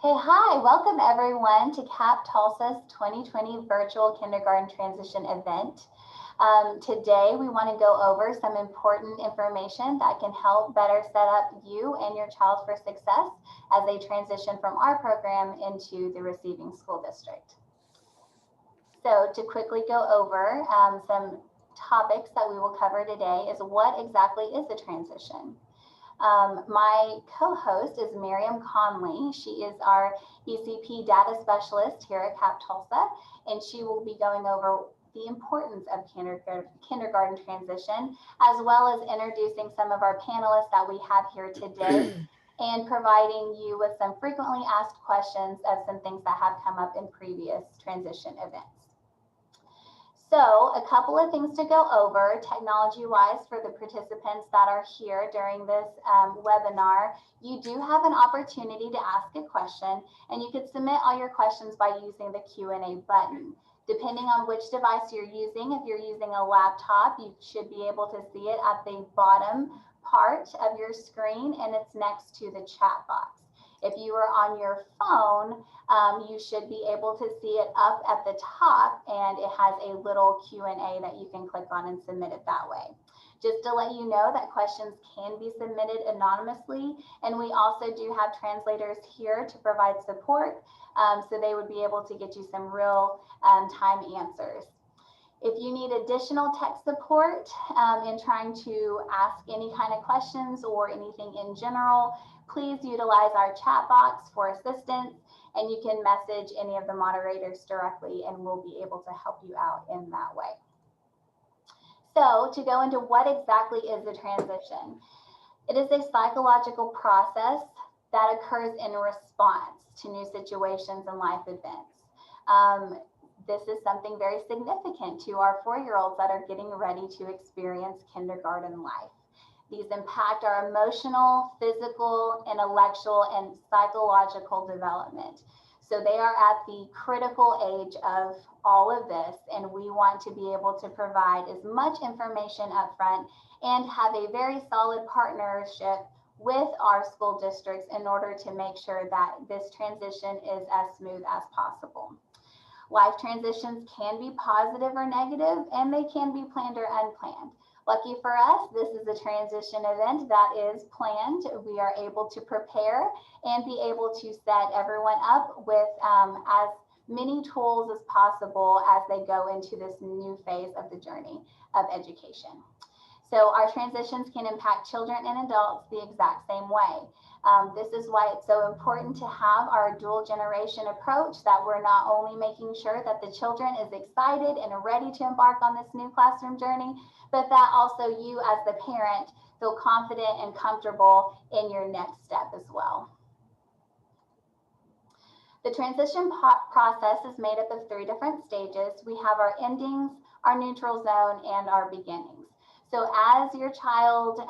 Hey, hi, welcome everyone to CAP Tulsa's 2020 Virtual Kindergarten Transition event. Today we want to go over some important information that can help better set up you and your child for success as they transition from our program into the receiving school district. So to quickly go over some topics that we will cover today is what exactly is a transition? My co-host is Miriam Conley. She is our ECP data specialist here at CAP Tulsa, and she will be going over the importance of kindergarten transition, as well as introducing some of our panelists that we have here today and providing you with some frequently asked questions of some things that have come up in previous transition events. So a couple of things to go over technology-wise for the participants that are here during this webinar. You do have an opportunity to ask a question, and you can submit all your questions by using the Q&A button. Depending on which device you're using, if you're using a laptop, you should be able to see it at the bottom part of your screen, and it's next to the chat box. If you are on your phone, you should be able to see it up at the top, and it has a little Q&A that you can click on and submit it that way. Just to let you know that questions can be submitted anonymously, and we also do have translators here to provide support, so they would be able to get you some real time answers. If you need additional tech support in trying to ask any kind of questions or anything in general, please utilize our chat box for assistance, and you can message any of the moderators directly, and we'll be able to help you out in that way. So to go into what exactly is a transition, it is a psychological process that occurs in response to new situations and life events. This is something very significant to our 4-year-olds that are getting ready to experience kindergarten life. These impact our emotional, physical, intellectual, and psychological development. So they are at the critical age of all of this, and we want to be able to provide as much information up front and have a very solid partnership with our school districts in order to make sure that this transition is as smooth as possible. Life transitions can be positive or negative, and they can be planned or unplanned. Lucky for us, this is a transition event that is planned. We are able to prepare and be able to set everyone up with as many tools as possible as they go into this new phase of the journey of education. So our transitions can impact children and adults the exact same way. This is why it's so important to have our dual generation approach, that we're not only making sure that the children is excited and ready to embark on this new classroom journey, but that also you as the parent feel confident and comfortable in your next step as well. The transition process is made up of 3 different stages. We have our endings, our neutral zone, and our beginnings. So as your child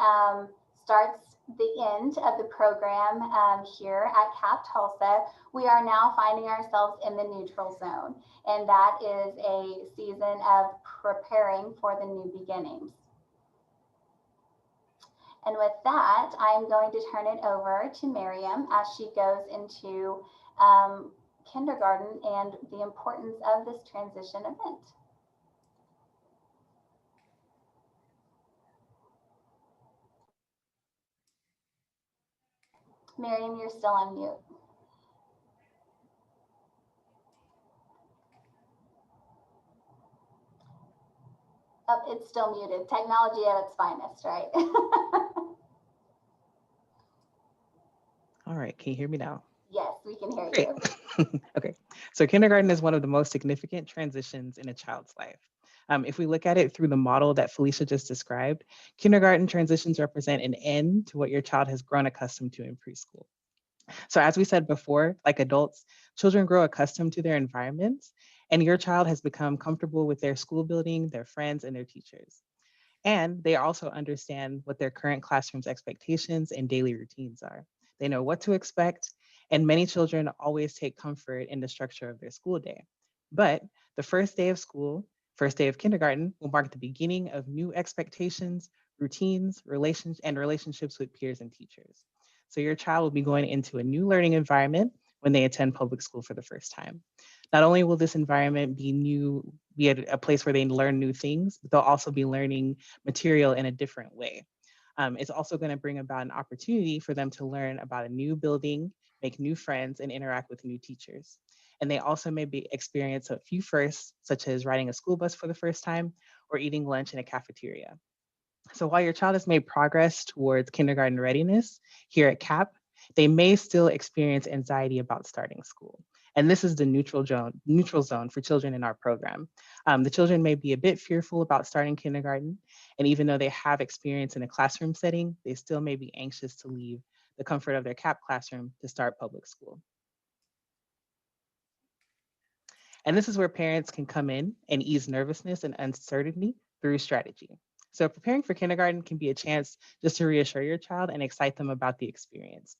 starts the end of the program here at CAP Tulsa, we are now finding ourselves in the neutral zone, and that is a season of preparing for the new beginnings. And with that, I'm going to turn it over to Miriam as she goes into kindergarten and the importance of this transition event. Miriam, you're still on mute. Oh, it's still muted. Technology at its finest, right? All right, can you hear me now? Yes, we can hear Great. you. Okay, so kindergarten is one of the most significant transitions in a child's life. If we look at it through the model that Felicia just described, kindergarten transitions represent an end to what your child has grown accustomed to in preschool. So as we said before, like adults, children grow accustomed to their environments, and your child has become comfortable with their school building, their friends, and their teachers. And they also understand what their current classroom's expectations and daily routines are. They know what to expect, and many children always take comfort in the structure of their school day. But the first day of school, first day of kindergarten, will mark the beginning of new expectations, routines, relationships with peers and teachers. So your child will be going into a new learning environment when they attend public school for the first time. Not only will this environment be a place where they learn new things, but they'll also be learning material in a different way. It's also going to bring about an opportunity for them to learn about a new building, make new friends, and interact with new teachers. And they also may experience a few firsts, such as riding a school bus for the first time or eating lunch in a cafeteria. So while your child has made progress towards kindergarten readiness here at CAP, they may still experience anxiety about starting school. And this is the neutral zone for children in our program. The children may be a bit fearful about starting kindergarten, and even though they have experience in a classroom setting, they still may be anxious to leave the comfort of their CAP classroom to start public school. And this is where parents can come in and ease nervousness and uncertainty through strategy. So preparing for kindergarten can be a chance just to reassure your child and excite them about the experience.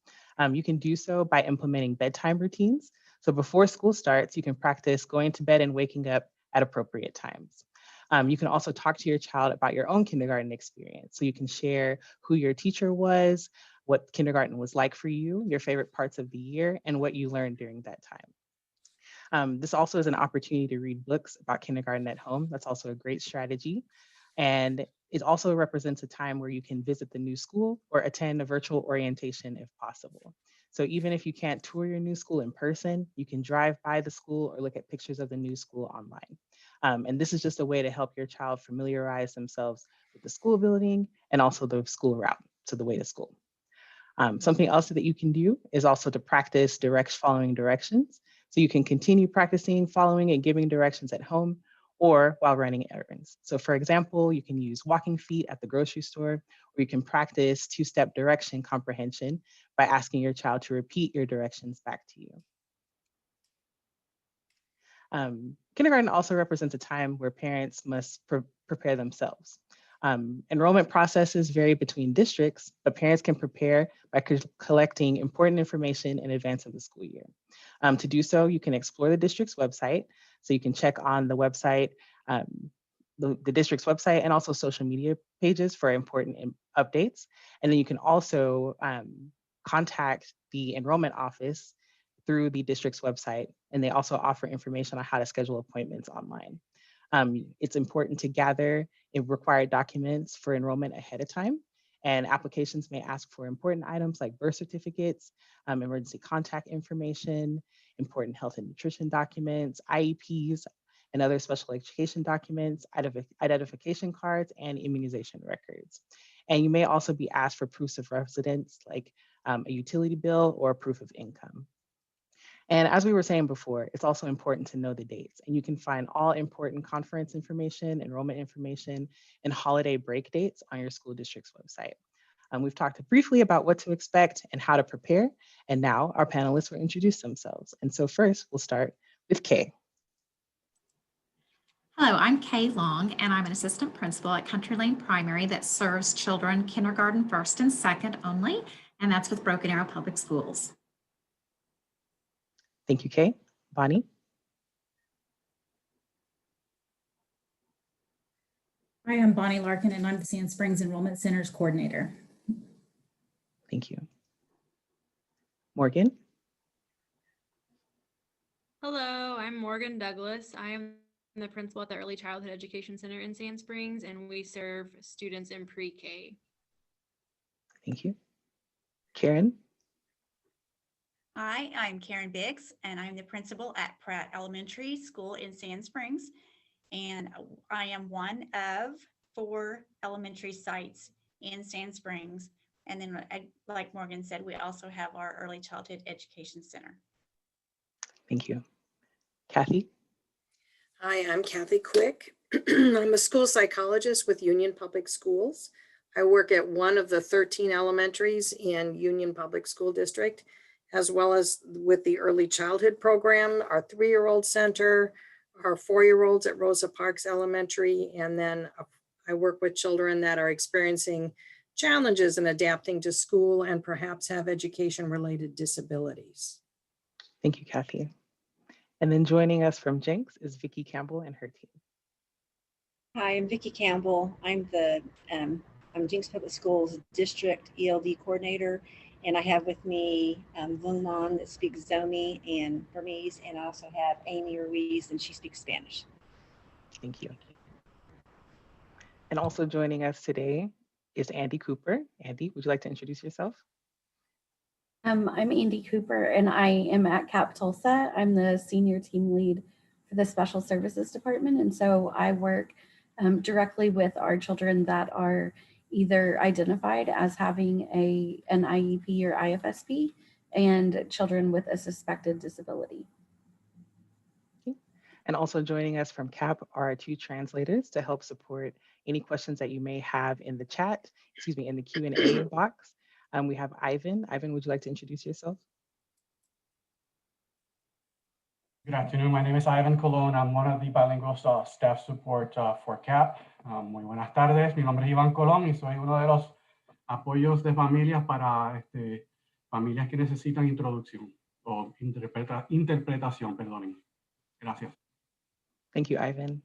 You can do so by implementing bedtime routines. So before school starts, you can practice going to bed and waking up at appropriate times. You can also talk to your child about your own kindergarten experience. So you can share who your teacher was, what kindergarten was like for you, your favorite parts of the year, and what you learned during that time. This also is an opportunity to read books about kindergarten at home. That's also a great strategy. And it also represents a time where you can visit the new school or attend a virtual orientation if possible. So even if you can't tour your new school in person, you can drive by the school or look at pictures of the new school online. And this is just a way to help your child familiarize themselves with the school building and also the school route to the way to school. Something else that you can do is also to practice following directions. So you can continue practicing following and giving directions at home or while running errands. So for example, you can use walking feet at the grocery store, or you can practice two-step direction comprehension by asking your child to repeat your directions back to you. Kindergarten also represents a time where parents must prepare themselves. Enrollment processes vary between districts, but parents can prepare by collecting important information in advance of the school year. To do so, you can explore the district's website. So you can check on the website, the district's website, and also social media pages for important updates. And then you can also contact the enrollment office through the district's website, and they also offer information on how to schedule appointments online. It's important to gather required documents for enrollment ahead of time, and applications may ask for important items like birth certificates, emergency contact information, important health and nutrition documents, IEPs, and other special education documents, identification cards, and immunization records. And you may also be asked for proofs of residence like a utility bill or proof of income. And as we were saying before, it's also important to know the dates, and you can find all important conference information, enrollment information, and holiday break dates on your school district's website. We've talked briefly about what to expect and how to prepare, and now our panelists will introduce themselves. And so first, we'll start with Kay. Hello, I'm Kay Long, and I'm an assistant principal at Country Lane Primary that serves children kindergarten first and second only, and that's with Broken Arrow Public Schools. Thank you, Kay. Bonnie? Hi, I'm Bonnie Larkin, and I'm the Sand Springs Enrollment Center's coordinator. Thank you. Morgan? Hello, I'm Morgan Douglas. I am the principal at the Early Childhood Education Center in Sand Springs, and we serve students in pre-K. Thank you. Karen? Hi, I'm Karen Biggs, and I'm the principal at Pratt Elementary School in Sand Springs. And I am one of 4 elementary sites in Sand Springs. And then, like Morgan said, we also have our Early Childhood Education Center. Thank you. Kathy? Hi, I'm Kathy Quick. I'm a school psychologist with Union Public Schools. I work at one of the 13 elementaries in Union Public School District, as well as with the early childhood program, our 3-year-old center, our 4-year-olds at Rosa Parks Elementary, and then I work with children that are experiencing challenges in adapting to school and perhaps have education-related disabilities. Thank you, Kathy. And then joining us from Jenks is Vicki Campbell and her team. Hi, I'm Vicki Campbell. I'm Jenks Public Schools District ELD Coordinator, And I have with me Vunlan that speaks Zomi and Burmese, and I also have Amy Ruiz, and she speaks Spanish. Thank you. And also joining us today is Andy Cooper. Andy, would you like to introduce yourself? I'm Andy Cooper, and I am at CAP Tulsa. I'm the senior team lead for the Special Services Department, and so I work directly with our children that are either identified as having an IEP or IFSP, and children with a suspected disability. And also joining us from CAP are our two translators to help support any questions that you may have in the chat, in the Q&A box. We have Ivan. Ivan, would you like to introduce yourself? Good afternoon. My name is Ivan Colon. I'm one of the bilingual staff support for CAP. Muy buenas tardes. Mi nombre es Iván Colón y soy uno de los apoyos de familias para familias que necesitan introducción o interpretación, perdonen. Gracias. Thank you, Ivan.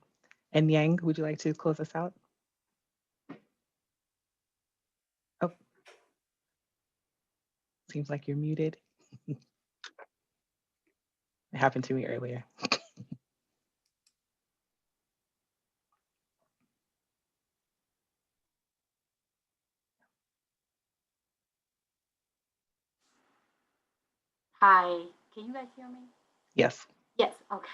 And Yang, would you like to close us out? Oh, seems like you're muted. It happened to me earlier. Hi, can you guys hear me? Yes. Yes, okay.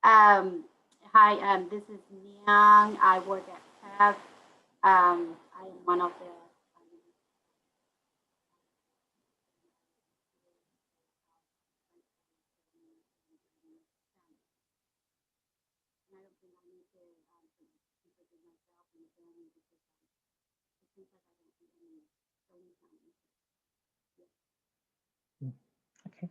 Hi, this is Niang. I work at CAP. I am one of the Okay.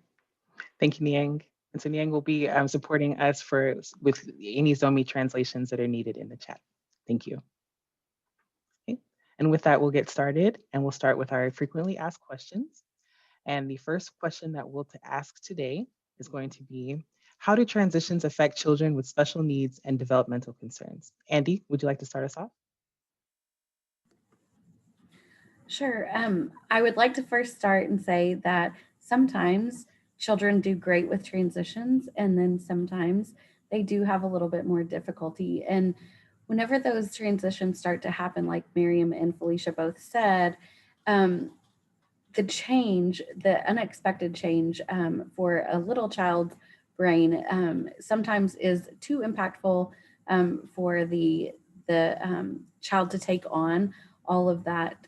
Thank you, Niang. And so Niang will be supporting us with any Zomi translations that are needed in the chat. Thank you. Okay. And with that, we'll get started, and we'll start with our frequently asked questions. And the first question that we'll ask today is going to be, how do transitions affect children with special needs and developmental concerns? Andy, would you like to start us off? Sure. I would like to first start and say that sometimes children do great with transitions, and then sometimes they do have a little bit more difficulty. And whenever those transitions start to happen, like Miriam and Felicia both said, the change, the unexpected change for a little child's brain sometimes is too impactful for the child to take on all of that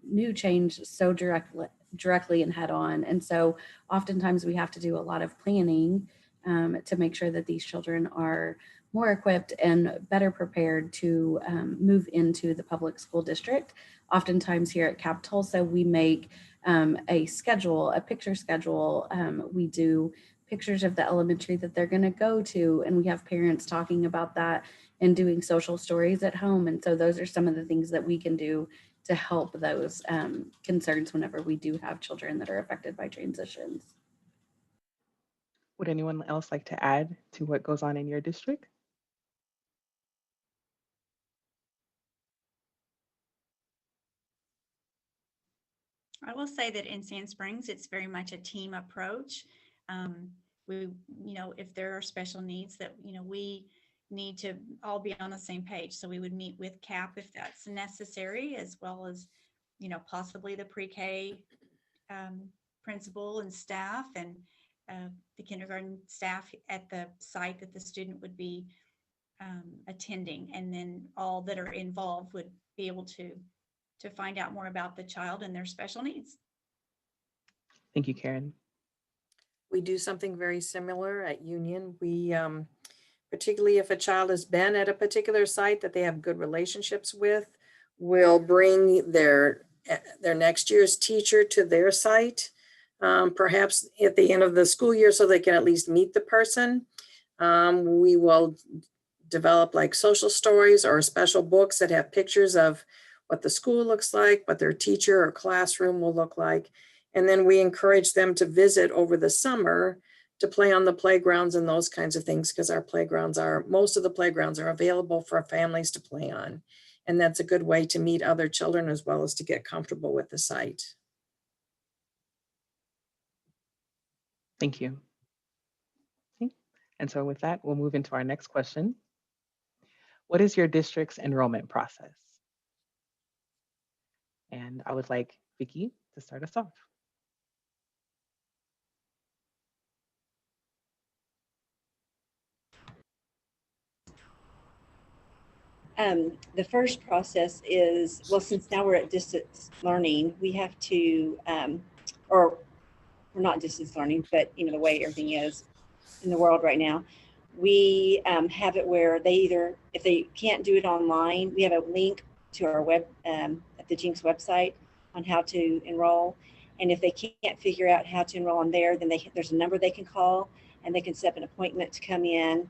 new change so directly and head on. And so oftentimes we have to do a lot of planning to make sure that these children are more equipped and better prepared to move into the public school district. Oftentimes here at CAP Tulsa, we make a schedule, a picture schedule. We do pictures of the elementary that they're going to go to, and we have parents talking about that and doing social stories at home. And so those are some of the things that we can do to help those concerns whenever we do have children that are affected by transitions. Would anyone else like to add to what goes on in your district? I will say that in Sand Springs, it's very much a team approach. If there are special needs that, we need to all be on the same page. So we would meet with CAP if that's necessary, as well as, possibly the pre-K principal and staff and the kindergarten staff at the site that the student would be attending. And then all that are involved would be able to find out more about the child and their special needs. Thank you, Karen. We do something very similar at Union. We, particularly if a child has been at a particular site that they have good relationships with, will bring their next year's teacher to their site, perhaps at the end of the school year, so they can at least meet the person. We will develop like social stories or special books that have pictures of what the school looks like, what their teacher or classroom will look like. And then we encourage them to visit over the summer to play on the playgrounds and those kinds of things, because most of the playgrounds are available for families to play on. And that's a good way to meet other children as well as to get comfortable with the site. Thank you. Okay. And so with that, we'll move into our next question. What is your district's enrollment process? And I would like Vicki to start us off. The first process is, well, since now we're at distance learning, we have to, or we're not distance learning, but you know, the way everything is in the world right now, we have it where they either, if they can't do it online, we have a link to our web, at the Jenks website on how to enroll. And if they can't figure out how to enroll on there, then there's a number they can call and they can set up an appointment to come in.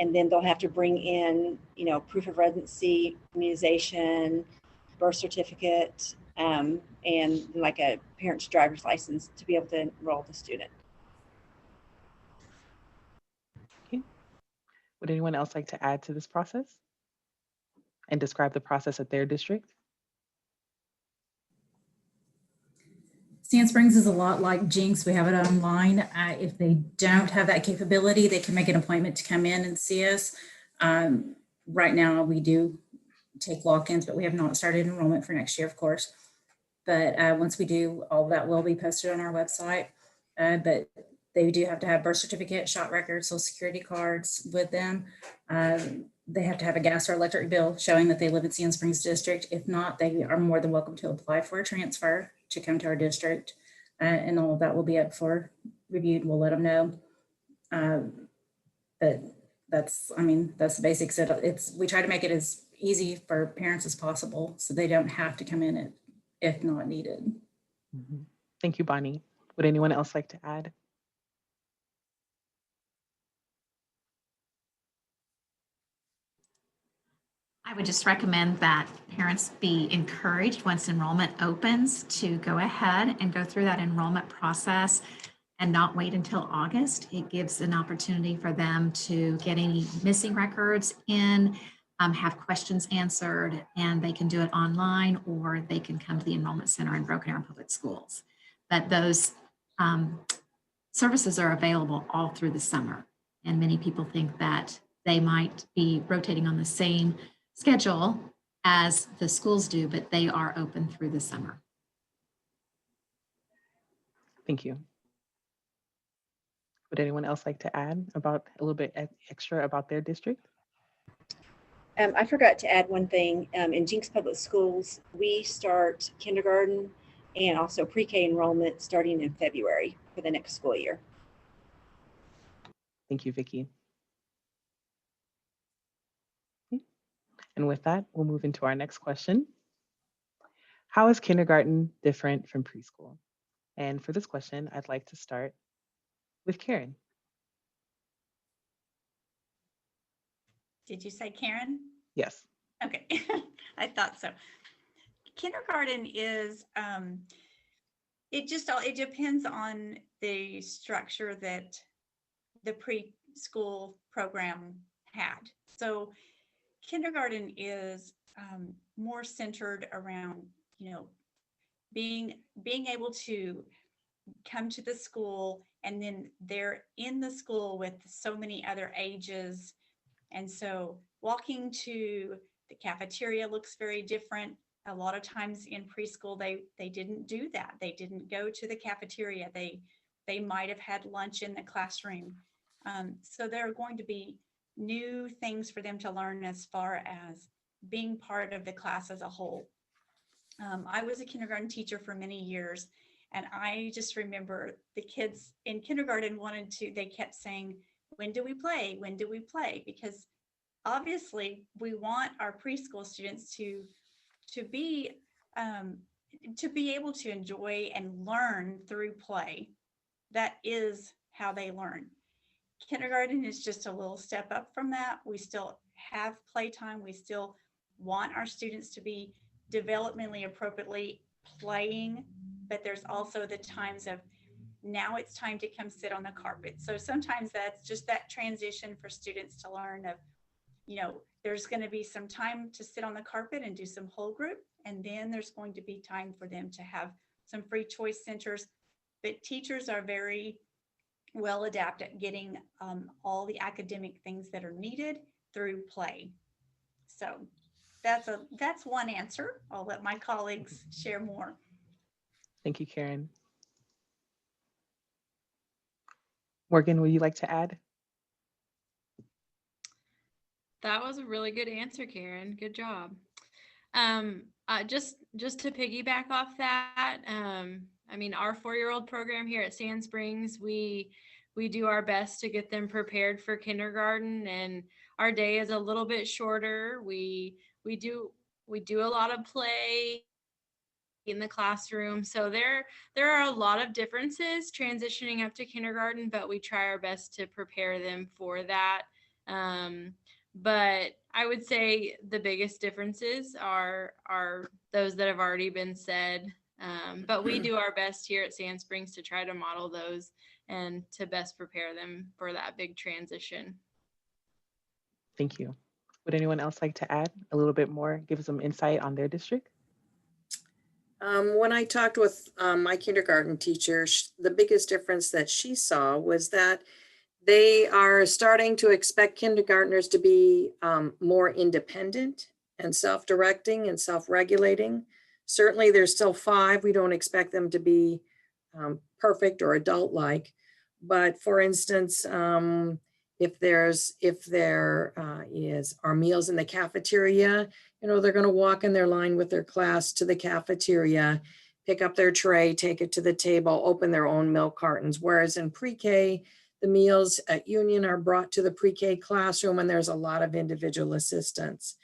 And then they'll have to bring in, you know, proof of residency, immunization, birth certificate, and like a parent's driver's license to be able to enroll the student. Okay. Would anyone else like to add to this process and describe the process at their district? Sand Springs is a lot like Jenks. We have it online. If they don't have that capability, they can make an appointment to come in and see us. Right now, we do take walk-ins, but we have not started enrollment for next year, of course. But once we do, all of that will be posted on our website. But they do have to have birth certificate, shot records, social security cards with them. They have to have a gas or electric bill showing that they live in Sand Springs district. If not, they are more than welcome to apply for a transfer to come to our district. And all of that will be up for reviewed. We'll let them know. But that's, I mean, that's the basics. We try to make it as easy for parents as possible so they don't have to come in if not needed. Mm-hmm. Thank you, Bonnie. Would anyone else like to add? I would just recommend that parents be encouraged once enrollment opens to go ahead and go through that enrollment process and not wait until August. It gives an opportunity for them to get any missing records in, have questions answered, and they can do it online or they can come to the enrollment center in Broken Arrow Public Schools. But those services are available all through the summer. And many people think that they might be rotating on the same schedule as the schools do, but they are open through the summer. Thank you. Would anyone else like to add about a little bit extra about their district? I forgot to add one thing. In Jenks Public Schools, we start kindergarten and also pre-K enrollment starting in February for the next school year. Thank you, Vicki. Okay. And with that, we'll move into our next question. How is kindergarten different from preschool? And for this question, I'd like to start with Karen. Did you say Karen? Yes. Okay, I thought so. Kindergarten is, it depends on the structure that the preschool program had. So kindergarten is more centered around, you know, being able to come to the school, and then they're in the school with so many other ages. And so walking to the cafeteria looks very different. A lot of times in preschool, they didn't do that. They didn't go to the cafeteria. They might have had lunch in the classroom. So there are going to be new things for them to learn as far as being part of the class as a whole. I was a kindergarten teacher for many years, and I just remember the kids in kindergarten they kept saying, when do we play? When do we play? Because obviously we want our preschool students to be able to enjoy and learn through play. That is how they learn. Kindergarten is just a little step up from that. We still have playtime. We still want our students to be developmentally appropriately playing, but there's also the times of, now it's time to come sit on the carpet. So sometimes that's just that transition for students to learn of, you know, there's going to be some time to sit on the carpet and do some whole group. And then there's going to be time for them to have some free choice centers. But teachers are very well adept at getting all the academic things that are needed through play. So that's one answer. I'll let my colleagues share more. Thank you, Karen. Morgan, would you like to add? That was a really good answer, Karen. Good job. Just to piggyback off that, I mean, our 4-year-old program here at Sand Springs, we do our best to get them prepared for kindergarten, and our day is a little bit shorter. We do a lot of play in the classroom. So there are a lot of differences transitioning up to kindergarten, but we try our best to prepare them for that. But I would say the biggest differences are those that have already been said. But we do our best here at Sand Springs to try to model those and to best prepare them for that big transition. Thank you. Would anyone else like to add a little bit more, give some insight on their district? When I talked with my kindergarten teacher, the biggest difference that she saw was that they are starting to expect kindergartners to be more independent and self-directing and self-regulating. Certainly there's still 5. We don't expect them to be perfect or adult-like. But for instance, if there are meals in the cafeteria, they're going to walk in their line with their class to the cafeteria, pick up their tray, take it to the table, open their own milk cartons. Whereas in pre-K, the meals at Union are brought to the pre-K classroom and there's a lot of individual assistance.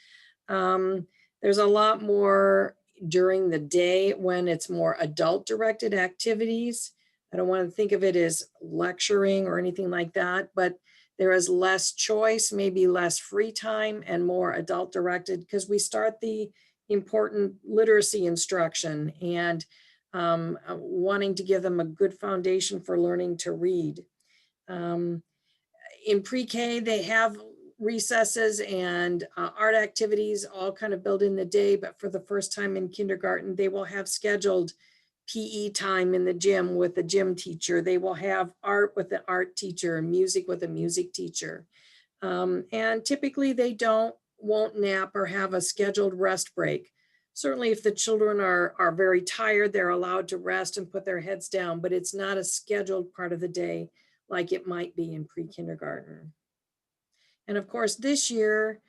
There's a lot more during the day when it's more adult-directed activities. I don't want to think of it as lecturing or anything like that, but there is less choice, maybe less free time and more adult-directed because we start the important literacy instruction and wanting to give them a good foundation for learning to read. In pre-K, they have recesses and art activities all kind of built in the day, but for the first time in kindergarten, they will have scheduled PE time in the gym with the gym teacher. They will have art with the art teacher, music with a music teacher. And typically they won't nap or have a scheduled rest break. Certainly if the children are very tired, they're allowed to rest and put their heads down, but it's not a scheduled part of the day like it might be in pre-kindergarten. And of course, this year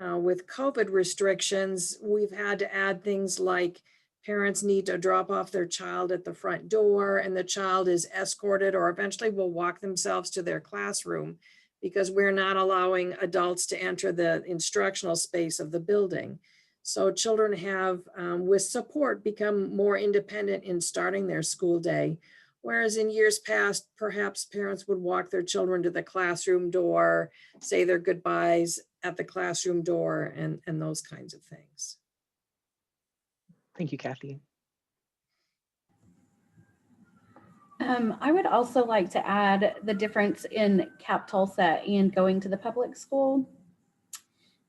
with COVID restrictions, we've had to add things like parents need to drop off their child at the front door and the child is escorted or eventually will walk themselves to their classroom because we're not allowing adults to enter the instructional space of the building. So children have, with support, become more independent in starting their school day. Whereas in years past, perhaps parents would walk their children to the classroom door, say their goodbyes at the classroom door and those kinds of things. Thank you, Kathy. I would also like to add the difference in CAP Tulsa and going to the public school.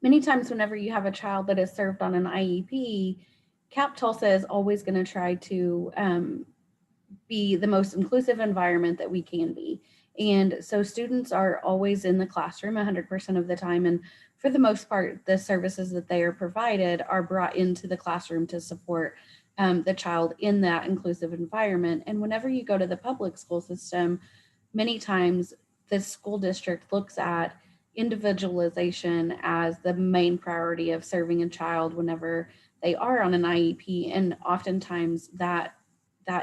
Many times whenever you have a child that is served on an IEP, CAP Tulsa is always going to try to be the most inclusive environment that we can be. And so students are always in the classroom 100% of the time. And for the most part, the services that they are provided are brought into the classroom to support the child in that inclusive environment. And whenever you go to the public school system, many times the school district looks at individualization as the main priority of serving a child whenever they are on an IEP. And oftentimes that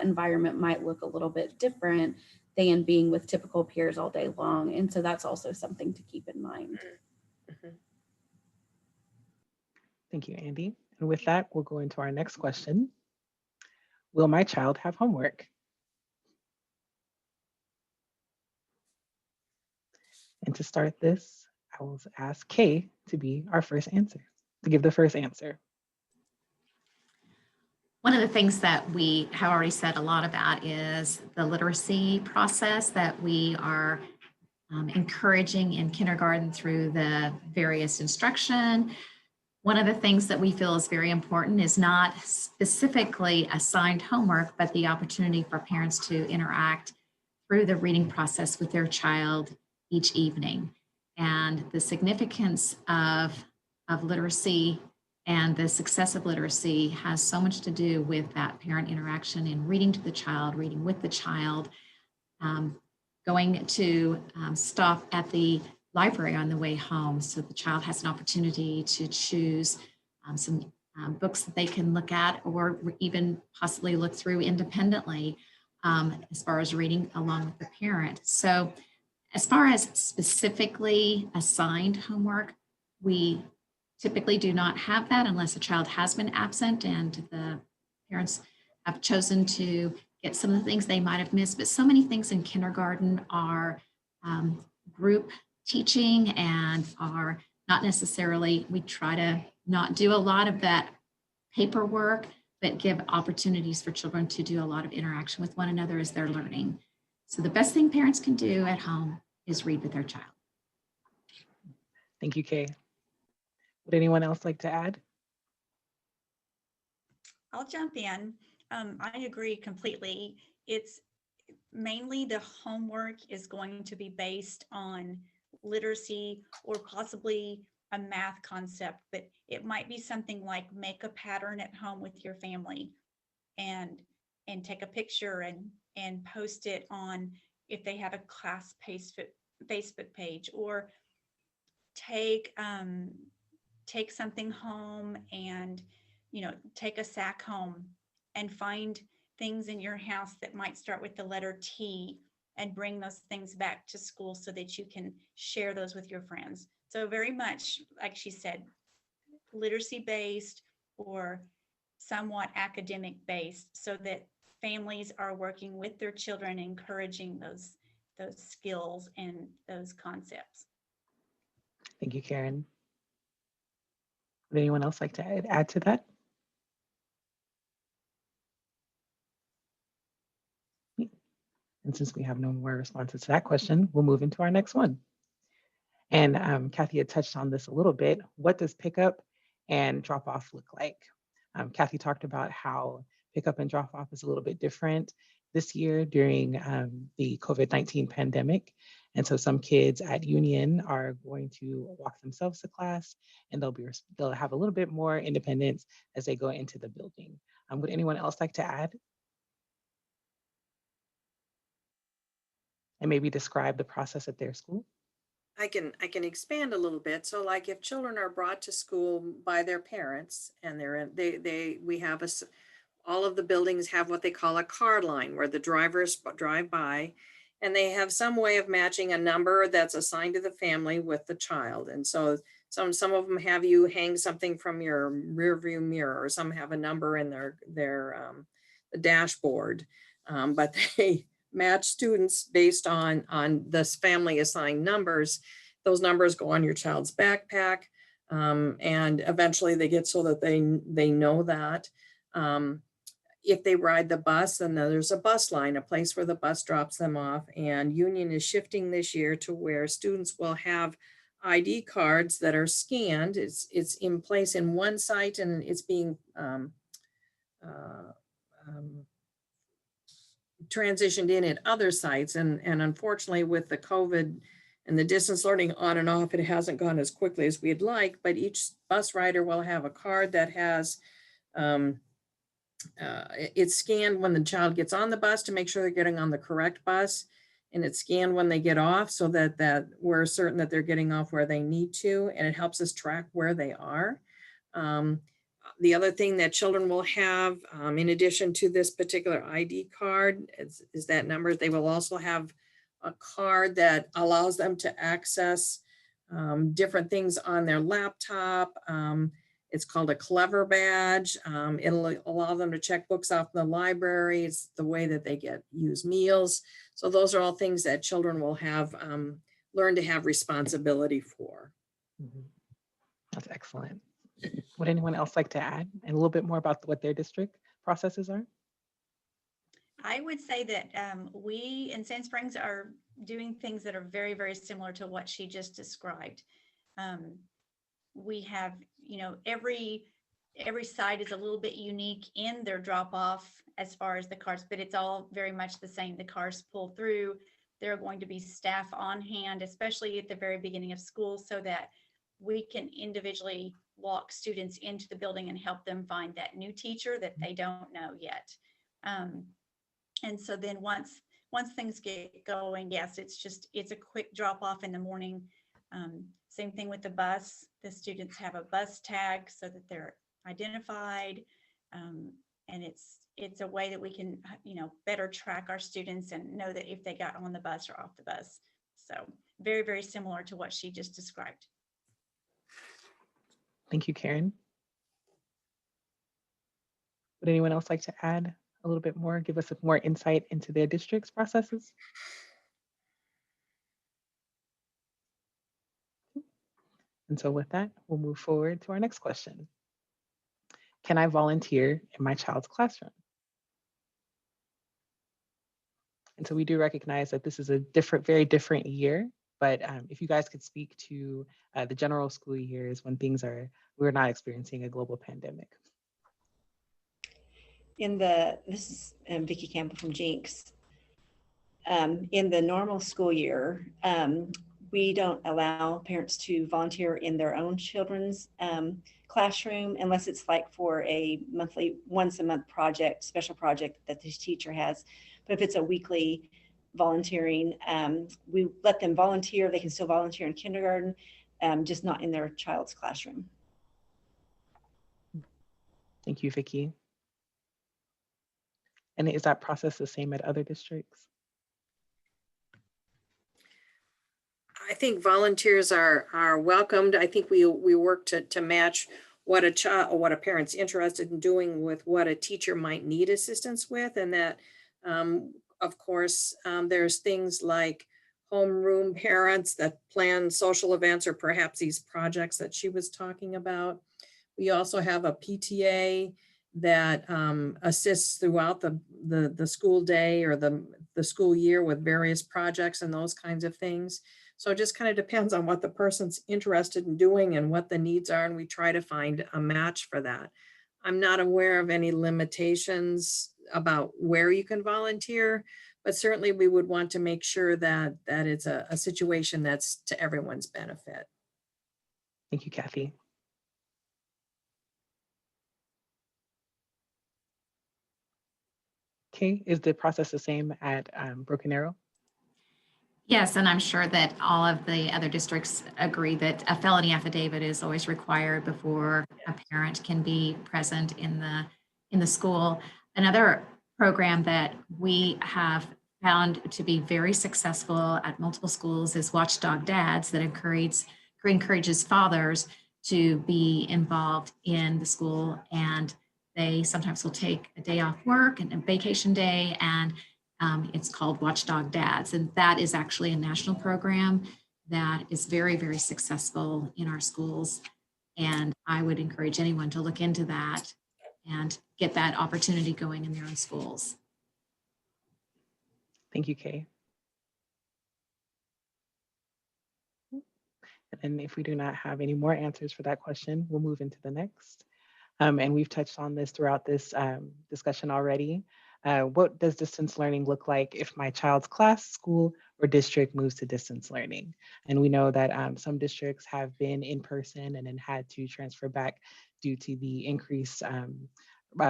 environment might look a little bit different than being with typical peers all day long. And so that's also something to keep in mind. Thank you, Andy. And with that, we'll go into our next question. Will my child have homework? And to start this, I will ask Kay to be our first answer, to give the first answer. One of the things that we have already said a lot about is the literacy process that we are encouraging in kindergarten through the various instruction. One of the things that we feel is very important is not specifically assigned homework, but the opportunity for parents to interact through the reading process with their child each evening. And the significance of literacy and the success of literacy has so much to do with that parent interaction in reading to the child, reading with the child, going to stop at the library on the way home so the child has an opportunity to choose some books that they can look at or even possibly look through independently as far as reading along with the parent. So as far as specifically assigned homework, we typically do not have that unless a child has been absent and the parents have chosen to get some of the things they might have missed. But so many things in kindergarten are group teaching and are not necessarily, we try to not do a lot of that paperwork, but give opportunities for children to do a lot of interaction with one another as they're learning. So the best thing parents can do at home is read with their child. Thank you, Kay. Would anyone else like to add? I'll jump in. I agree completely. It's mainly the homework is going to be based on literacy or possibly a math concept, but it might be something like make a pattern at home with your family and take a picture and post it on if they have a class Facebook page, or take something home and take a sack home and find things in your house that might start with the letter T and bring those things back to school so that you can share those with your friends. So very much, like she said, literacy based or somewhat academic based, so that families are working with their children, encouraging those skills and those concepts. Thank you, Karen. Would anyone else like to add to that? And since we have no more responses to that question, we'll move into our next one. And Kathy had touched on this a little bit. What does pickup and drop off look like? Kathy talked about how pickup and drop off is a little bit different this year during the COVID-19 pandemic. And so some kids at Union are going to walk themselves to class, and they'll have a little bit more independence as they go into the building. Would anyone else like to add? And maybe describe the process at their school? I can expand a little bit. So like if children are brought to school by their parents and we have all of the buildings have what they call a card line where the drivers drive by and they have some way of matching a number that's assigned to the family with the child. And so some of them have you hang something from your rear view mirror, or some have a number in their the dashboard, but they match students based on this family assigned numbers. Those numbers go on your child's backpack, and eventually they get so that they know that. If they ride the bus, then there's a bus line, a place where the bus drops them off. And Union is shifting this year to where students will have ID cards that are scanned. It's in place in one site, and it's being transitioned in at other sites. And unfortunately, with the COVID and the distance learning on and off, it hasn't gone as quickly as we'd like, but each bus rider will have a card that has, it's scanned when the child gets on the bus to make sure they're getting on the correct bus. And it's scanned when they get off so that we're certain that they're getting off where they need to, and it helps us track where they are. The other thing that children will have, in addition to this particular ID card, is that number. They will also have a card that allows them to access different things on their laptop. It's called a Clever badge. It'll allow them to check books off in the library. It's the way that they use meals. So those are all things that children will have learn to have responsibility for. Mm-hmm. That's excellent. Would anyone else like to add and a little bit more about what their district processes are? I would say that we in Sand Springs are doing things that are very, very similar to what she just described. We have, every every site is a little bit unique in their drop off as far as the cars, but it's all very much the same. The cars pull through. There are going to be staff on hand, especially at the very beginning of school, so that we can individually walk students into the building and help them find that new teacher that they don't know yet. And so then once things get going, yes, it's a quick drop off in the morning. Same thing with the bus. The students have a bus tag so that they're identified. And it's a way that we can, better track our students and know that if they got on the bus or off the bus. So very, very similar to what she just described. Thank you, Karen. Would anyone else like to add a little bit more, give us more insight into their district's processes? And so with that, we'll move forward to our next question. Can I volunteer in my child's classroom? And so we do recognize that this is a very different year, but if you guys could speak to the general school years when we're not experiencing a global pandemic. This is Vicki Campbell from Jenks. In the normal school year, we don't allow parents to volunteer in their own children's classroom unless it's like for a once a month project, special project that the teacher has. But if it's a weekly volunteering, we let them volunteer. They can still volunteer in kindergarten, just not in their child's classroom. Thank you, Vicki. And is that process the same at other districts? I think volunteers are welcomed. I think we work to match what a parent's interested in doing with what a teacher might need assistance with. And that, of course, there's things like homeroom parents that plan social events or perhaps these projects that she was talking about. We also have a PTA that assists throughout the school day or the school year with various projects and those kinds of things. So it just kind of depends on what the person's interested in doing and what the needs are, and we try to find a match for that. I'm not aware of any limitations about where you can volunteer, but certainly we would want to make sure that it's a situation that's to everyone's benefit. Thank you, Kathy. Okay, is the process the same at Broken Arrow? Yes, and I'm sure that all of the other districts agree that a felony affidavit is always required before a parent can be present in the school. Another program that we have found to be very successful at multiple schools is Watchdog Dads, that encourages fathers to be involved in the school, and they sometimes will take a day off work and a vacation day, and it's called Watchdog Dads. And that is actually a national program that is very, very successful in our schools. And I would encourage anyone to look into that and get that opportunity going in their own schools. Thank you, Kay. And if we do not have any more answers for that question, we'll move into the next. And we've touched on this throughout this discussion already. What does distance learning look like if my child's class, school, or district moves to distance learning? And we know that some districts have been in person and then had to transfer back due to the increased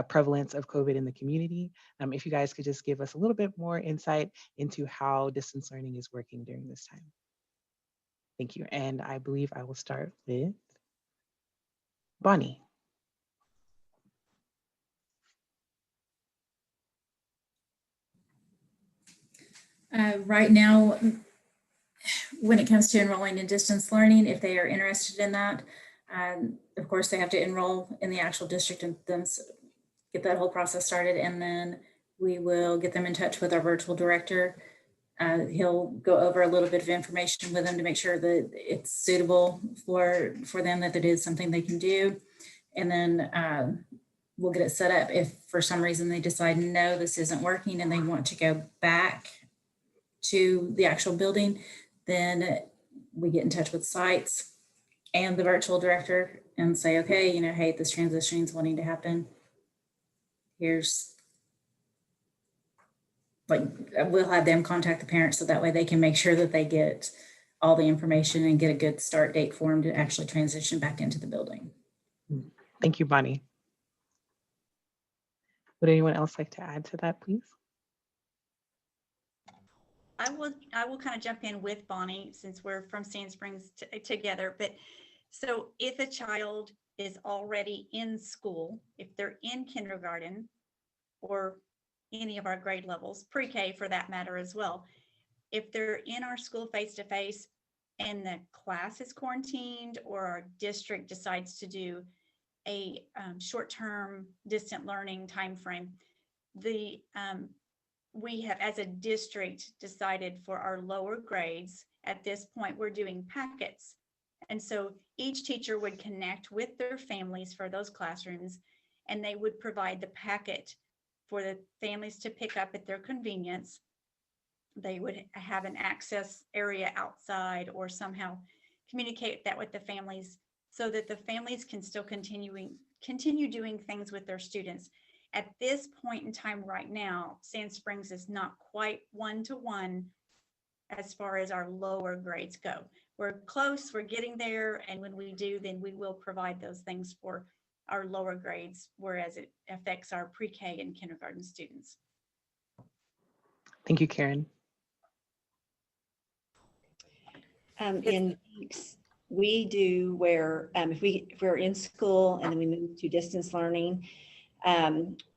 prevalence of COVID in the community. If you guys could just give us a little bit more insight into how distance learning is working during this time. Thank you. And I believe I will start with Bonnie. Right now, when it comes to enrolling in distance learning, if they are interested in that, of course, they have to enroll in the actual district and then get that whole process started. And then we will get them in touch with our virtual director. He'll go over a little bit of information with them to make sure that it's suitable for them, that it is something they can do. And then we'll get it set up. If for some reason they decide, no, this isn't working and they want to go back to the actual building, then we get in touch with sites and the virtual director and say, okay, hey, this transition is wanting to happen. Here's, we'll have them contact the parents so that way they can make sure that they get all the information and get a good start date for them to actually transition back into the building. Thank you, Bonnie. Would anyone else like to add to that, please? I will kind of jump in with Bonnie since we're from Sand Springs together. But so if a child is already in school, if they're in kindergarten or any of our grade levels, pre-K for that matter as well, if they're in our school face-to-face and the class is quarantined or our district decides to do a short-term distant learning timeframe, we have, as a district, decided for our lower grades, at this point, we're doing packets. And so each teacher would connect with their families for those classrooms, and they would provide the packet for the families to pick up at their convenience. They would have an access area outside or somehow communicate that with the families so that the families can still continue doing things with their students. At this point in time right now, Sand Springs is not quite one-to-one as far as our lower grades go. We're close, we're getting there, and when we do, then we will provide those things for our lower grades, whereas it affects our pre-K and kindergarten students. Thank you, Karen. In Jenks, we do where if we're in school and then we move to distance learning,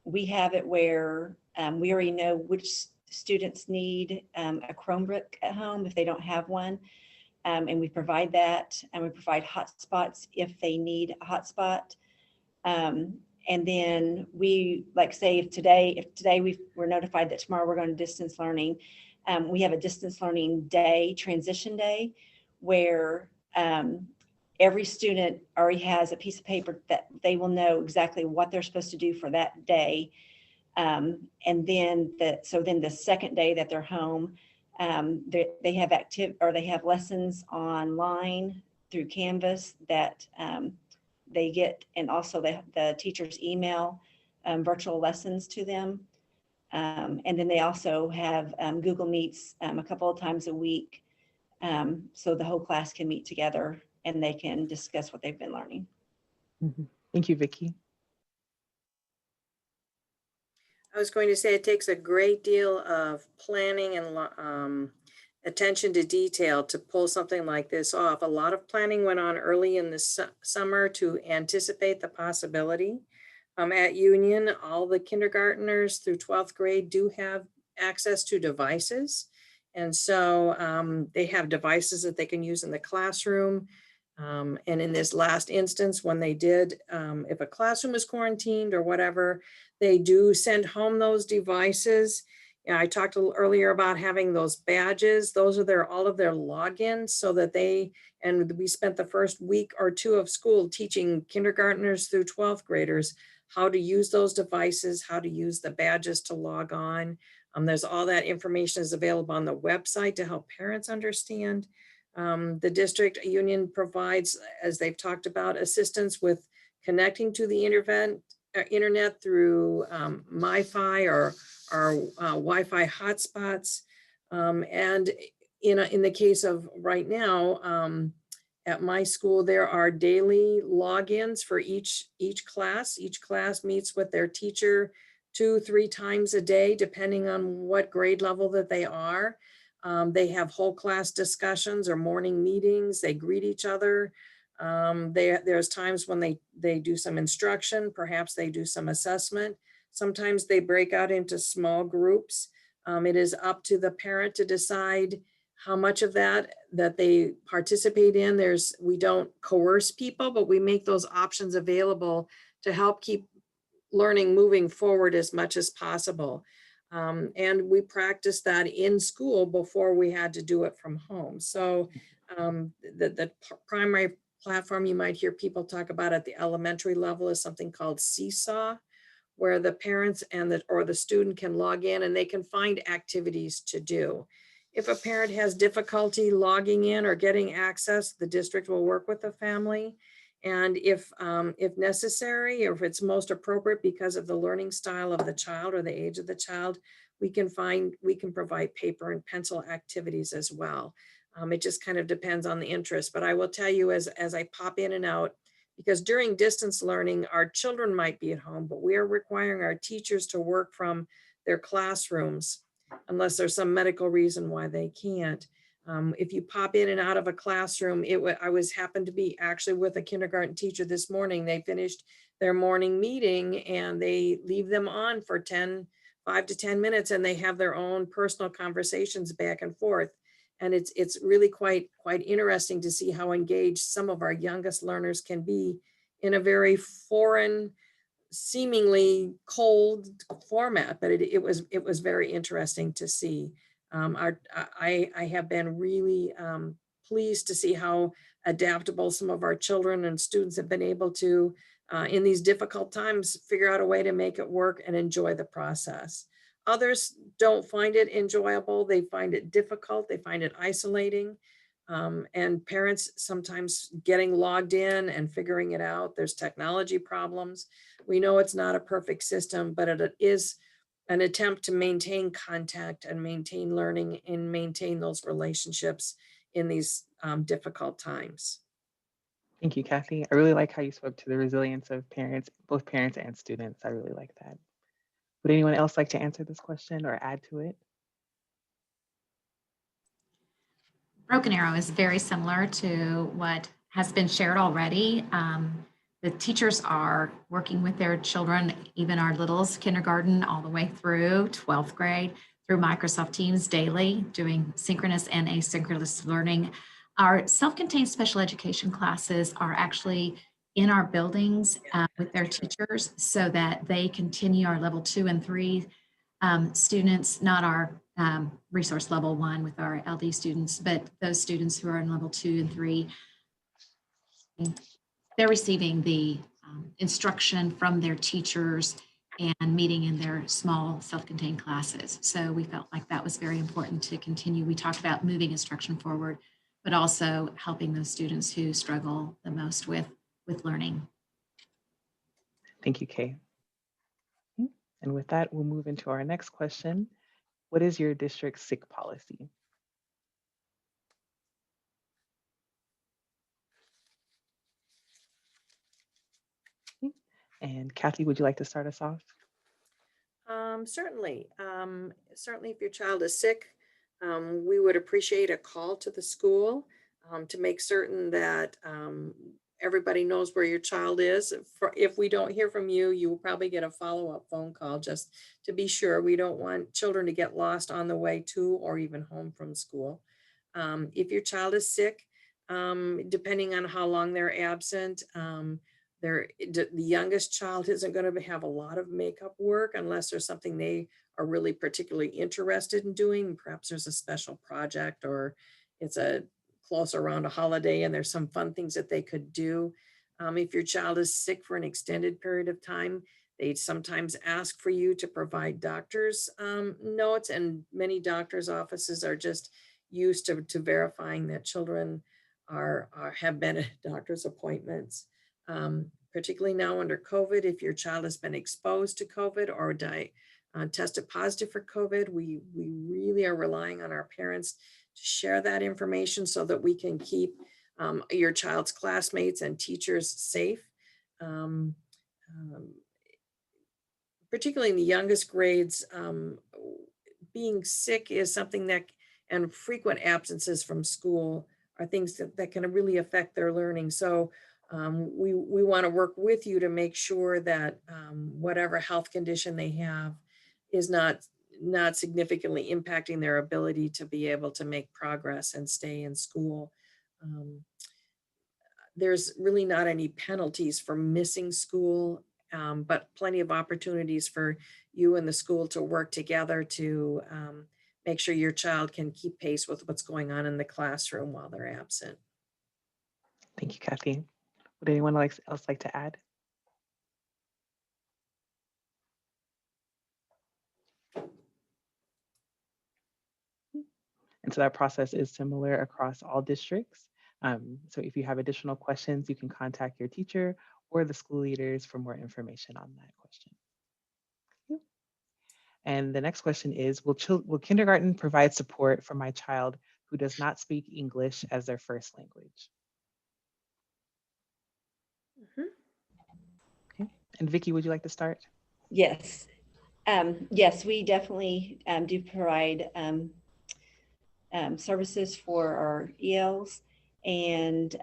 we have it where we already know which students need a Chromebook at home if they don't have one. And we provide that, and we provide hotspots if they need a hotspot. And then we, like say if today we're notified that tomorrow we're going to distance learning, we have a distance learning day, transition day, where every student already has a piece of paper that they will know exactly what they're supposed to do for that day. And then the second day that they're home, they have lessons online through Canvas that they get, and also the teachers email virtual lessons to them. And then they also have Google Meets a couple of times a week, so the whole class can meet together and they can discuss what they've been learning. Mm-hmm. Thank you, Vicki. I was going to say it takes a great deal of planning and attention to detail to pull something like this off. A lot of planning went on early in the summer to anticipate the possibility. At Union, all the kindergartners through 12th grade do have access to devices. And so they have devices that they can use in the classroom. And in this last instance, when they did, if a classroom is quarantined or whatever, they do send home those devices. I talked a little earlier about having those badges. Those are all of their logins, so that and we spent the first week or two of school teaching kindergartners through 12th graders how to use those devices, how to use the badges to log on. There's all that information is available on the website to help parents understand. The district Union provides, as they've talked about, assistance with connecting to the internet through MiFi or Wi-Fi hotspots. And in the case of right now, at my school, there are daily logins for each class. Each class meets with their teacher 2-3 times a day, depending on what grade level that they are. They have whole class discussions or morning meetings. They greet each other. There's times when they do some instruction, perhaps they do some assessment. Sometimes they break out into small groups. It is up to the parent to decide how much of that they participate in. We don't coerce people, but we make those options available to help keep learning moving forward as much as possible. And we practiced that in school before we had to do it from home. So the primary platform you might hear people talk about at the elementary level is something called Seesaw, where the parents or the student can log in and they can find activities to do. If a parent has difficulty logging in or getting access, the district will work with the family. And if necessary, or if it's most appropriate because of the learning style of the child or the age of the child, we can provide paper and pencil activities as well. It just kind of depends on the interest. But I will tell you, as I pop in and out, because during distance learning, our children might be at home, but we are requiring our teachers to work from their classrooms unless there's some medical reason why they can't. If you pop in and out of a classroom, I happened to be actually with a kindergarten teacher this morning. They finished their morning meeting and they leave them on for 5 to 10 minutes, and they have their own personal conversations back and forth. And it's really quite interesting to see how engaged some of our youngest learners can be in a very foreign, seemingly cold format, but it was very interesting to see. I have been really pleased to see how adaptable some of our children and students have been able to, in these difficult times, figure out a way to make it work and enjoy the process. Others don't find it enjoyable. They find it difficult. They find it isolating. And parents sometimes getting logged in and figuring it out. There's technology problems. We know it's not a perfect system, but it is an attempt to maintain contact and maintain learning and maintain those relationships in these difficult times. Thank you, Kathy. I really like how you spoke to the resilience of parents, both parents and students. I really like that. Would anyone else like to answer this question or add to it? Broken Arrow is very similar to what has been shared already. The teachers are working with their children, even our littles, kindergarten all the way through 12th grade, through Microsoft Teams daily, doing synchronous and asynchronous learning. Our self-contained special education classes are actually in our buildings with their teachers so that they continue our level 2 and 3 students, not our resource level 1 with our LD students, but those students who are in level 2 and 3, they're receiving the instruction from their teachers and meeting in their small self-contained classes. So we felt like that was very important to continue. We talked about moving instruction forward, but also helping those students who struggle the most with learning. Thank you, Kay. And with that, we'll move into our next question. What is your district's sick policy? And Kathy, would you like to start us off? Certainly. Certainly, if your child is sick, we would appreciate a call to the school to make certain that everybody knows where your child is. If we don't hear from you, you will probably get a follow-up phone call just to be sure. We don't want children to get lost on the way to or even home from school. If your child is sick, depending on how long they're absent, the youngest child isn't going to have a lot of makeup work unless there's something they are really particularly interested in doing. Perhaps there's a special project or it's close around a holiday and there's some fun things that they could do. If your child is sick for an extended period of time, they sometimes ask for you to provide doctor's notes, and many doctor's offices are just used to verifying that children have been at doctor's appointments. Particularly now under COVID, if your child has been exposed to COVID or tested positive for COVID, we really are relying on our parents to share that information so that we can keep your child's classmates and teachers safe. Particularly in the youngest grades, being sick is something that, and frequent absences from school are things that can really affect their learning. So we want to work with you to make sure that whatever health condition they have is not significantly impacting their ability to be able to make progress and stay in school. There's really not any penalties for missing school, but plenty of opportunities for you and the school to work together to make sure your child can keep pace with what's going on in the classroom while they're absent. Thank you, Kathy. Would anyone else like to add? And so that process is similar across all districts. So if you have additional questions, you can contact your teacher or the school leaders for more information on that question. And the next question is, will kindergarten provide support for my child who does not speak English as their first language? Okay. And Vicki, would you like to start? Yes. Yes, we definitely do provide services for our ELs, and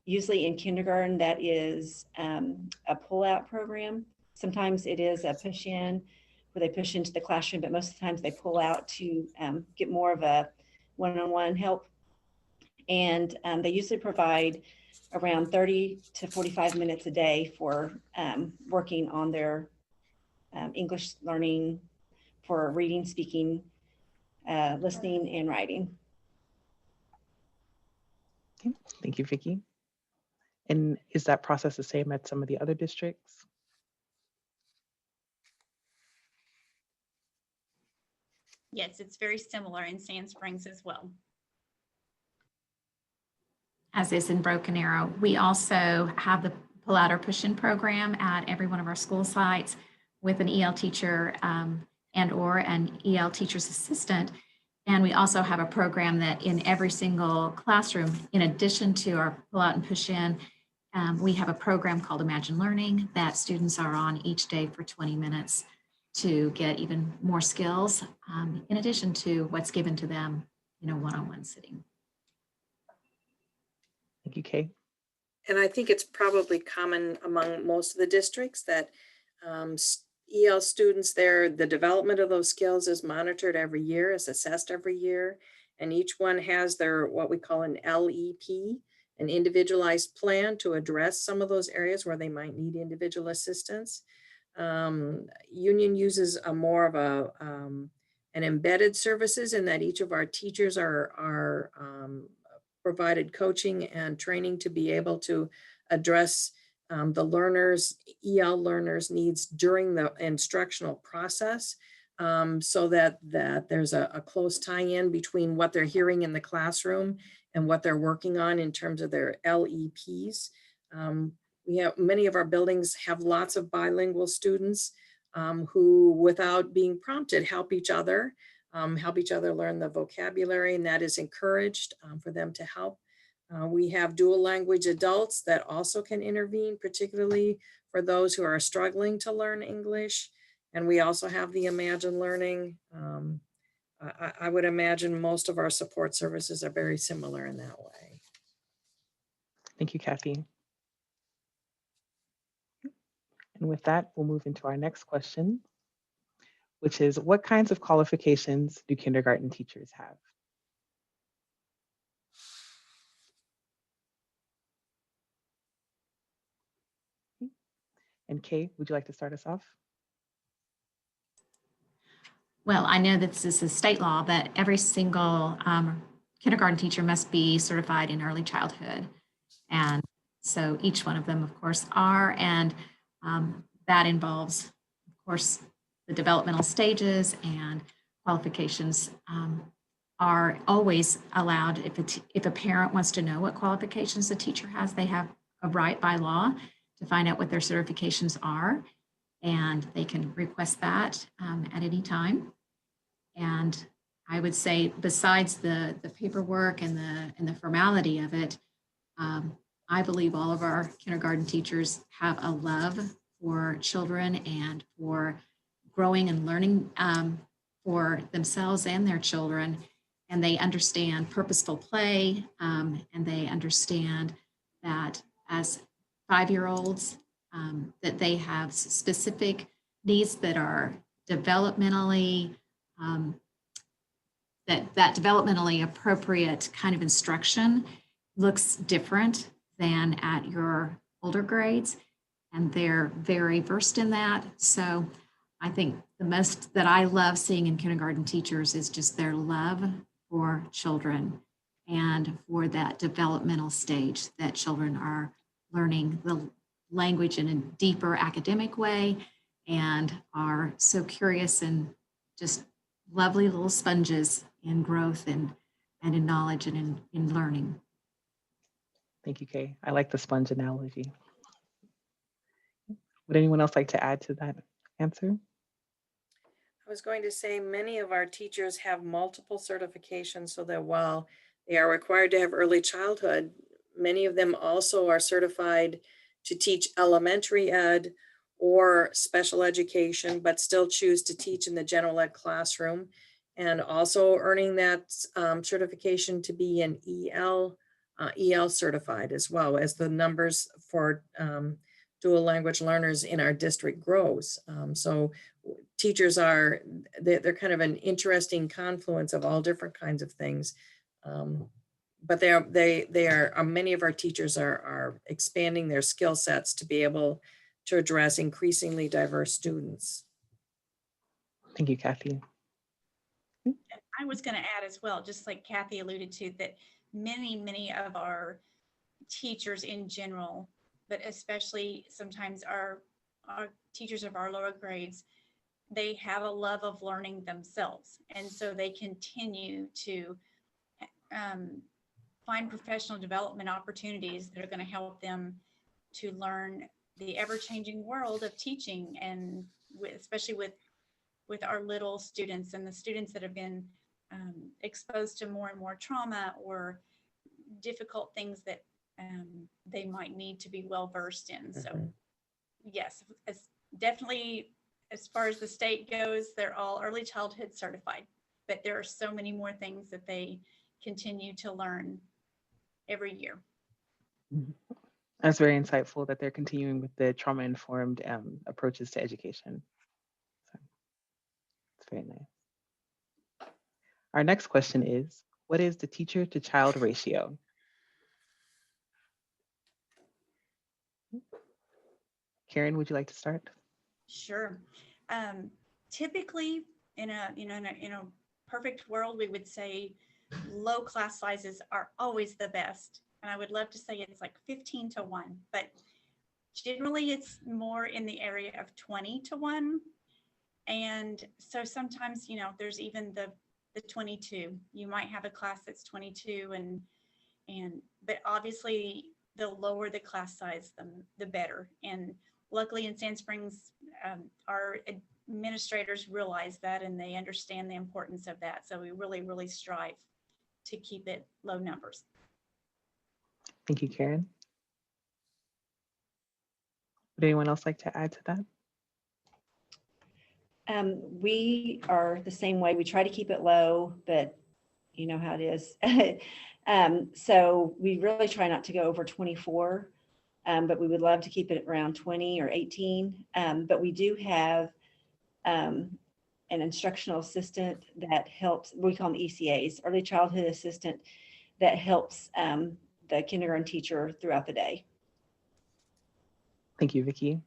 usually in kindergarten that is a pull-out program. Sometimes it is a push-in where they push into the classroom, but most of the times they pull out to get more of a one-on-one help. And they usually provide around 30 to 45 minutes a day for working on their English learning, for reading, speaking, listening, and writing. Okay. Thank you, Vicki. And is that process the same at some of the other districts? Yes, it's very similar in Sand Springs as well. As is in Broken Arrow. We also have the pull out or push in program at every one of our school sites with an EL teacher and or an EL teacher's assistant. And we also have a program that in every single classroom, in addition to our pull out and push in, we have a program called Imagine Learning that students are on each day for 20 minutes to get even more skills in addition to what's given to them, one-on-one sitting. Thank you, Kay. And I think it's probably common among most of the districts that EL students there, the development of those skills is monitored every year, is assessed every year. And each one has their, what we call an LEP, an individualized plan to address some of those areas where they might need individual assistance. Union uses a more of an embedded services in that each of our teachers are provided coaching and training to be able to address the learners, EL learners' needs during the instructional process, so that there's a close tie-in between what they're hearing in the classroom and what they're working on in terms of their LEPs. We have many of our buildings have lots of bilingual students who, without being prompted, help each other learn the vocabulary, and that is encouraged for them to help. We have dual language adults that also can intervene, particularly for those who are struggling to learn English. And we also have the Imagine Learning. I would imagine most of our support services are very similar in that way. Thank you, Kathy. And with that, we'll move into our next question, which is, what kinds of qualifications do kindergarten teachers have? And Kay, would you like to start us off? Well, I know that this is a state law that every single kindergarten teacher must be certified in early childhood. And so each one of them, of course, are, and that involves, of course, the developmental stages, and qualifications are always allowed. If a parent wants to know what qualifications the teacher has, they have a right by law to find out what their certifications are, and they can request that at any time. And I would say, besides the paperwork and the formality of it, I believe all of our kindergarten teachers have a love for children and for growing and learning for themselves and their children. And they understand purposeful play, and they understand that as 5-year-olds, that they have specific needs that are developmentally, that developmentally appropriate kind of instruction looks different than at your older grades. And they're very versed in that. So I think the most that I love seeing in kindergarten teachers is just their love for children and for that developmental stage that children are learning the language in a deeper academic way and are so curious and just lovely little sponges in growth and and in knowledge and in learning. Thank you, Kay. I like the sponge analogy. Would anyone else like to add to that answer? I was going to say many of our teachers have multiple certifications so that while they are required to have early childhood, many of them also are certified to teach elementary ed or special education, but still choose to teach in the general ed classroom, and also earning that certification to be an EL certified, as well as the numbers for dual language learners in our district grows. So teachers they're kind of an interesting confluence of all different kinds of things. But many of our teachers are expanding their skill sets to be able to address increasingly diverse students. Thank you, Kathy. I was going to add as well, just like Kathy alluded to, that many of our teachers in general, but especially sometimes our teachers of our lower grades, they have a love of learning themselves. And so they continue to find professional development opportunities that are going to help them to learn the ever-changing world of teaching, and especially with our little students and the students that have been exposed to more and more trauma or difficult things that they might need to be well versed in. So yes, definitely, as far as the state goes, they're all early childhood certified, but there are so many more things that they continue to learn every year. That's very insightful that they're continuing with the trauma-informed approaches to education. So it's very nice. Our next question is, what is the teacher to child ratio? Karen, would you like to start? Sure. Typically, in a perfect world, we would say low class sizes are always the best. And I would love to say it's like 15-1, but generally it's more in the area of 20-1. And so sometimes, there's even the 22. You might have a class that's 22 but obviously the lower the class size, the better. And luckily in Sand Springs, our administrators realize that and they understand the importance of that. So we really strive to keep it low numbers. Thank you, Karen. Would anyone else like to add to that? We are the same way. We try to keep it low, but you know how it is. So we really try not to go over 24, but we would love to keep it around 20 or 18. But we do have an instructional assistant that helps, we call them ECAs, early childhood assistant, that helps the kindergarten teacher throughout the day. Thank you, Vicki.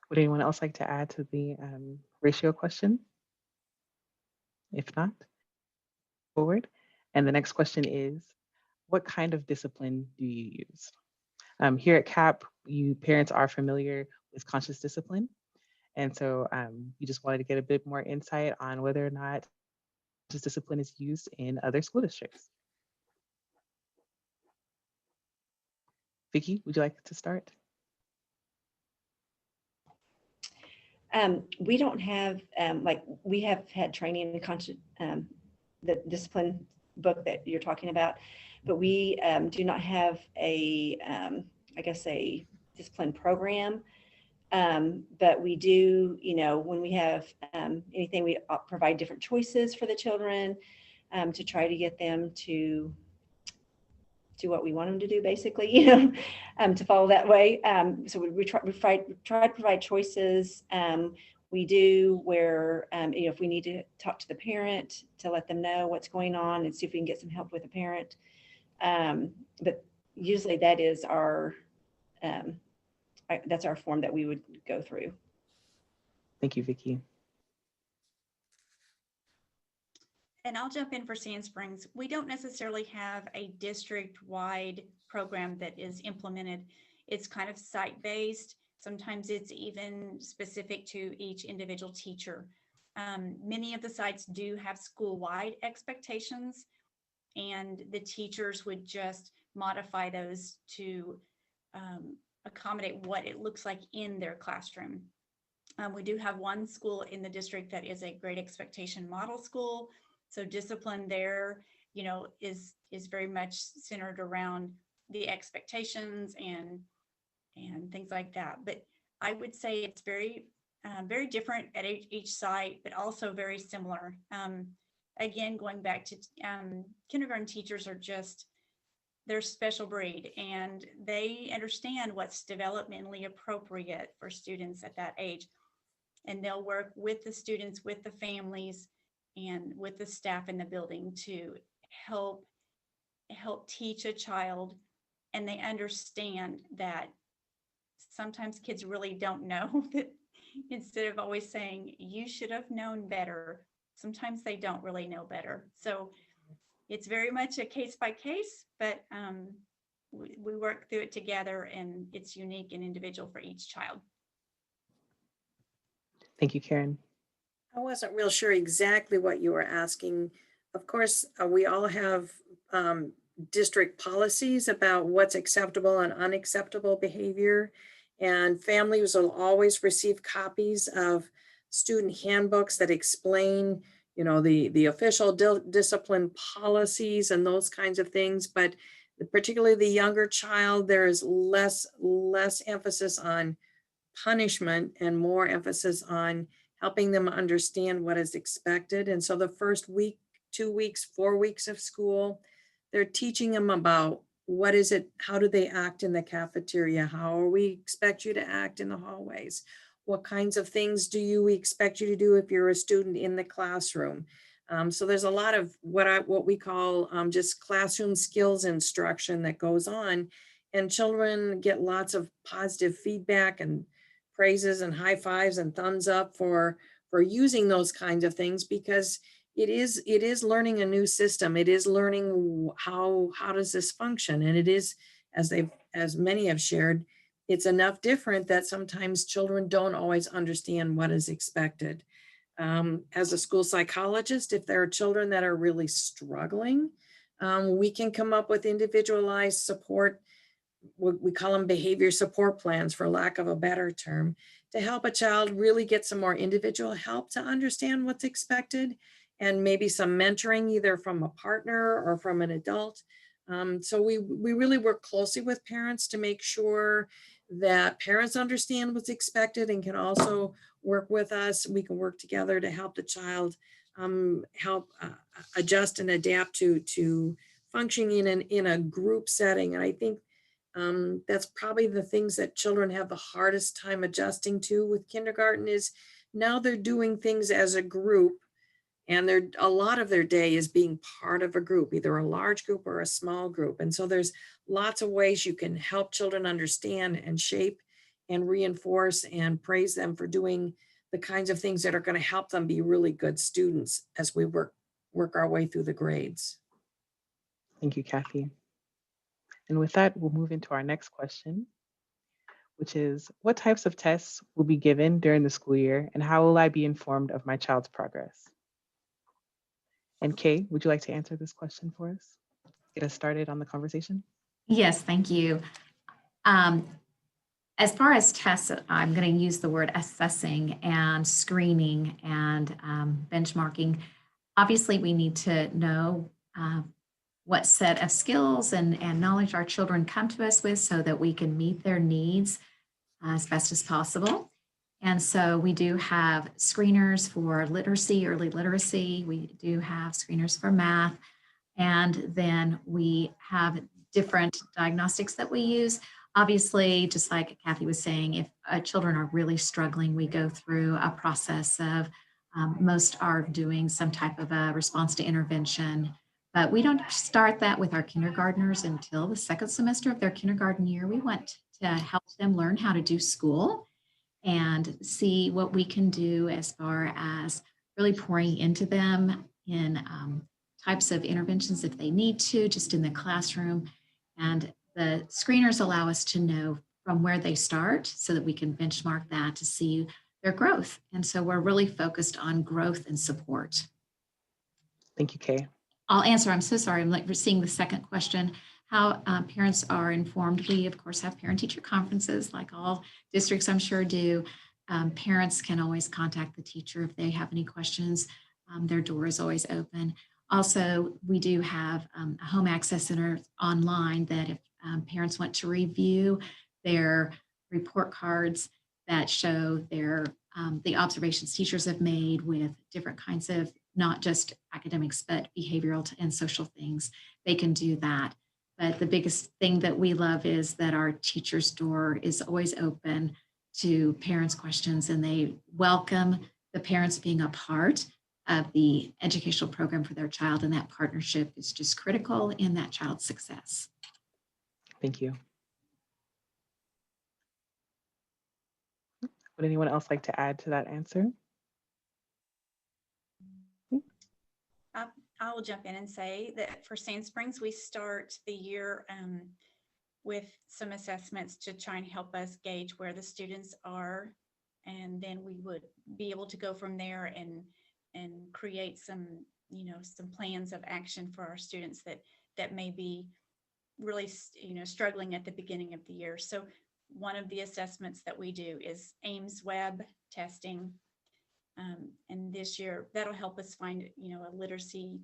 Would anyone else like to add to the ratio question? If not, forward. And the next question is, what kind of discipline do you use? Here at CAP, parents are familiar with conscious discipline. And so we just wanted to get a bit more insight on whether or not conscious discipline is used in other school districts. Vicki, would you like to start? We don't have, we have had training in the discipline book that you're talking about, but we do not have a discipline program. But we do, when we have anything, we provide different choices for the children to try to get them to do what we want them to do, basically, to follow that way. So we try to provide choices. We do where, if we need to talk to the parent to let them know what's going on and see if we can get some help with the parent. But usually that is that's our form that we would go through. Thank you, Vicki. And I'll jump in for Sand Springs. We don't necessarily have a district-wide program that is implemented. It's kind of site-based. Sometimes it's even specific to each individual teacher. Many of the sites do have school-wide expectations, and the teachers would just modify those to accommodate what it looks like in their classroom. We do have one school in the district that is a great expectation model school. So discipline there, you know, is very much centered around the expectations and things like that. But I would say it's very different at each site, but also very similar. Again, going back to kindergarten teachers are just, they're special breed, and they understand what's developmentally appropriate for students at that age. And they'll work with the students, with the families, and with the staff in the building to help teach a child. And they understand that sometimes kids really don't know that. Instead of always saying, you should have known better, sometimes they don't really know better. So it's very much a case by case, but we work through it together, and it's unique and individual for each child. Thank you, Karen. I wasn't real sure exactly what you were asking. Of course, we all have district policies about what's acceptable and unacceptable behavior. And families will always receive copies of student handbooks that explain, you know, the official discipline policies and those kinds of things. But particularly the younger child, there is less emphasis on punishment and more emphasis on helping them understand what is expected. And so the first week, 2 weeks, 4 weeks of school, they're teaching them about what is it, how do they act in the cafeteria? How are we expect you to act in the hallways? What kinds of things do we expect you to do if you're a student in the classroom? So there's a lot of what we call just classroom skills instruction that goes on, and children get lots of positive feedback and praises and high fives and thumbs up for using those kinds of things, because it is learning a new system. It is learning how does this function, and it is, as many have shared, it's enough different that sometimes children don't always understand what is expected. As a school psychologist, if there are children that are really struggling, we can come up with individualized support. We call them behavior support plans, for lack of a better term, to help a child really get some more individual help to understand what's expected, and maybe some mentoring either from a partner or from an adult. So we really work closely with parents to make sure that parents understand what's expected and can also work with us. We can work together to help the child help adjust and adapt to functioning in a group setting. And I think that's probably the things that children have the hardest time adjusting to with kindergarten, is now they're doing things as a group, and a lot of their day is being part of a group, either a large group or a small group. And so there's lots of ways you can help children understand and shape and reinforce and praise them for doing the kinds of things that are going to help them be really good students as we work our way through the grades. Thank you, Kathy. And with that, we'll move into our next question, which is, what types of tests will be given during the school year, and how will I be informed of my child's progress? And Kay, would you like to answer this question for us? Get us started on the conversation? Yes, thank you. As far as tests, I'm going to use the word assessing and screening and benchmarking. Obviously, we need to know what set of skills and knowledge our children come to us with so that we can meet their needs as best as possible. And so we do have screeners for literacy, early literacy. We do have screeners for math. And then we have different diagnostics that we use. Obviously, just like Kathy was saying, if children are really struggling, we go through a process of most are doing some type of a response to intervention. But we don't start that with our kindergartners until the second semester of their kindergarten year. We want to help them learn how to do school and see what we can do as far as really pouring into them in types of interventions if they need to, just in the classroom. And the screeners allow us to know from where they start so that we can benchmark that to see their growth. And so we're really focused on growth and support. Thank you, Kay. I'll answer. I'm so sorry. I'm like seeing the second question. How parents are informed. We, of course, have parent-teacher conferences like all districts, I'm sure, do. Parents can always contact the teacher if they have any questions. Their door is always open. Also, we do have a home access center online that if parents want to review their report cards that show their the observations teachers have made with different kinds of not just academics, but behavioral and social things, they can do that. But the biggest thing that we love is that our teacher's door is always open to parents' questions, and they welcome the parents being a part of the educational program for their child. And that partnership is just critical in that child's success. Thank you. Would anyone else like to add to that answer? I will jump in and say that for Sand Springs, we start the year with some assessments to try and help us gauge where the students are. And then we would be able to go from there and create some, some plans of action for our students that may be really, struggling at the beginning of the year. So one of the assessments that we do is Ames Web testing. And this year that'll help us find, a literacy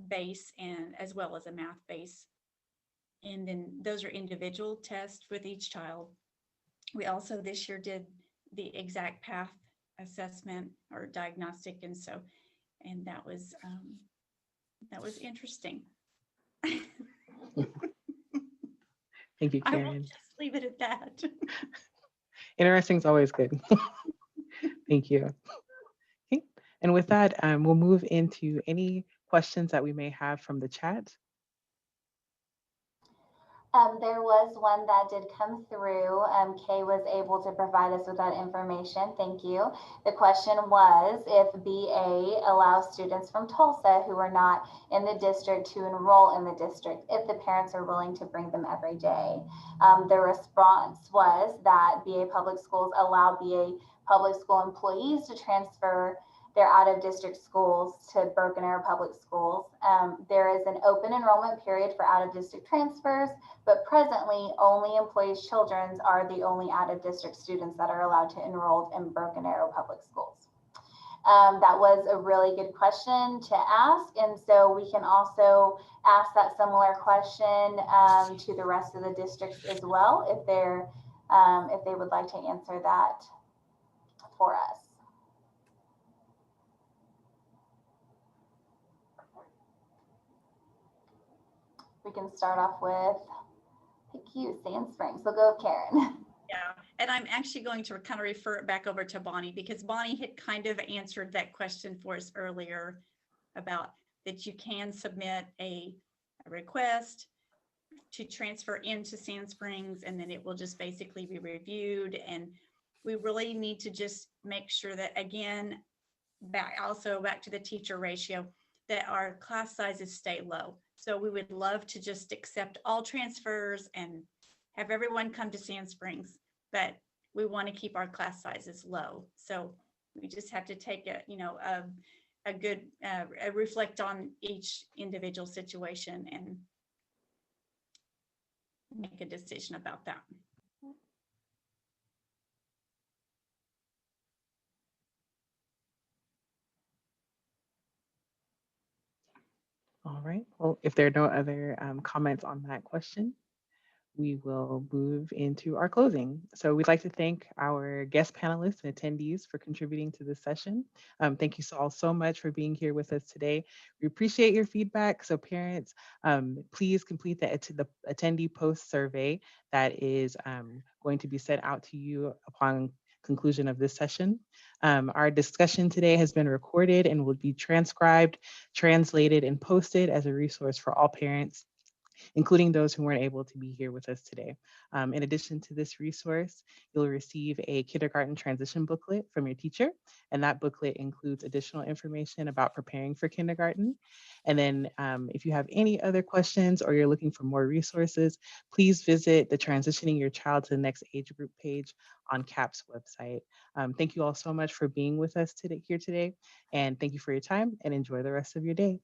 base and as well as a math base. And then those are individual tests with each child. We also this year did the exact path assessment or diagnostic. And that was interesting. Thank you, Karen. I will just leave it at that. Interesting is always good. Thank you. Okay. And with that, we'll move into any questions that we may have from the chat. There was one that did come through. Kay was able to provide us with that information. Thank you. The question was if BA allows students from Tulsa who are not in the district to enroll in the district, if the parents are willing to bring them every day. The response was that BA Public Schools allow BA Public School employees to transfer their out-of-district schools to Broken Arrow Public Schools. There is an open enrollment period for out-of-district transfers, but presently only employees' children are the only out-of-district students that are allowed to enroll in Broken Arrow Public Schools. That was a really good question to ask, and so we can also ask that similar question to the rest of the districts as well if they would like to answer that for us. We can start off with pick you, Sand Springs. We'll go with Karen. Yeah, and I'm actually going to kind of refer it back over to Bonnie because Bonnie had kind of answered that question for us earlier about that you can submit a request to transfer into Sand Springs, and then it will just basically be reviewed. And we really need to just make sure that, again, back to the teacher ratio, that our class sizes stay low. So we would love to just accept all transfers and have everyone come to Sand Springs, but we want to keep our class sizes low. So we just have to take a good reflect on each individual situation and make a decision about that. All right. Well, if there are no other comments on that question, we will move into our closing. So we'd like to thank our guest panelists and attendees for contributing to this session. Thank you all so much for being here with us today. We appreciate your feedback. So parents, please complete the attendee post survey that is going to be sent out to you upon conclusion of this session. Our discussion today has been recorded and will be transcribed, translated, and posted as a resource for all parents including those who weren't able to be here with us today. In addition to this resource, you'll receive a kindergarten transition booklet from your teacher, and that booklet includes additional information about preparing for kindergarten. And then if you have any other questions or you're looking for more resources, please visit the Transitioning Your Child to the Next Age Group page on CAP's website. Thank you all so much for being with us here today, and thank you for your time, and enjoy the rest of your day.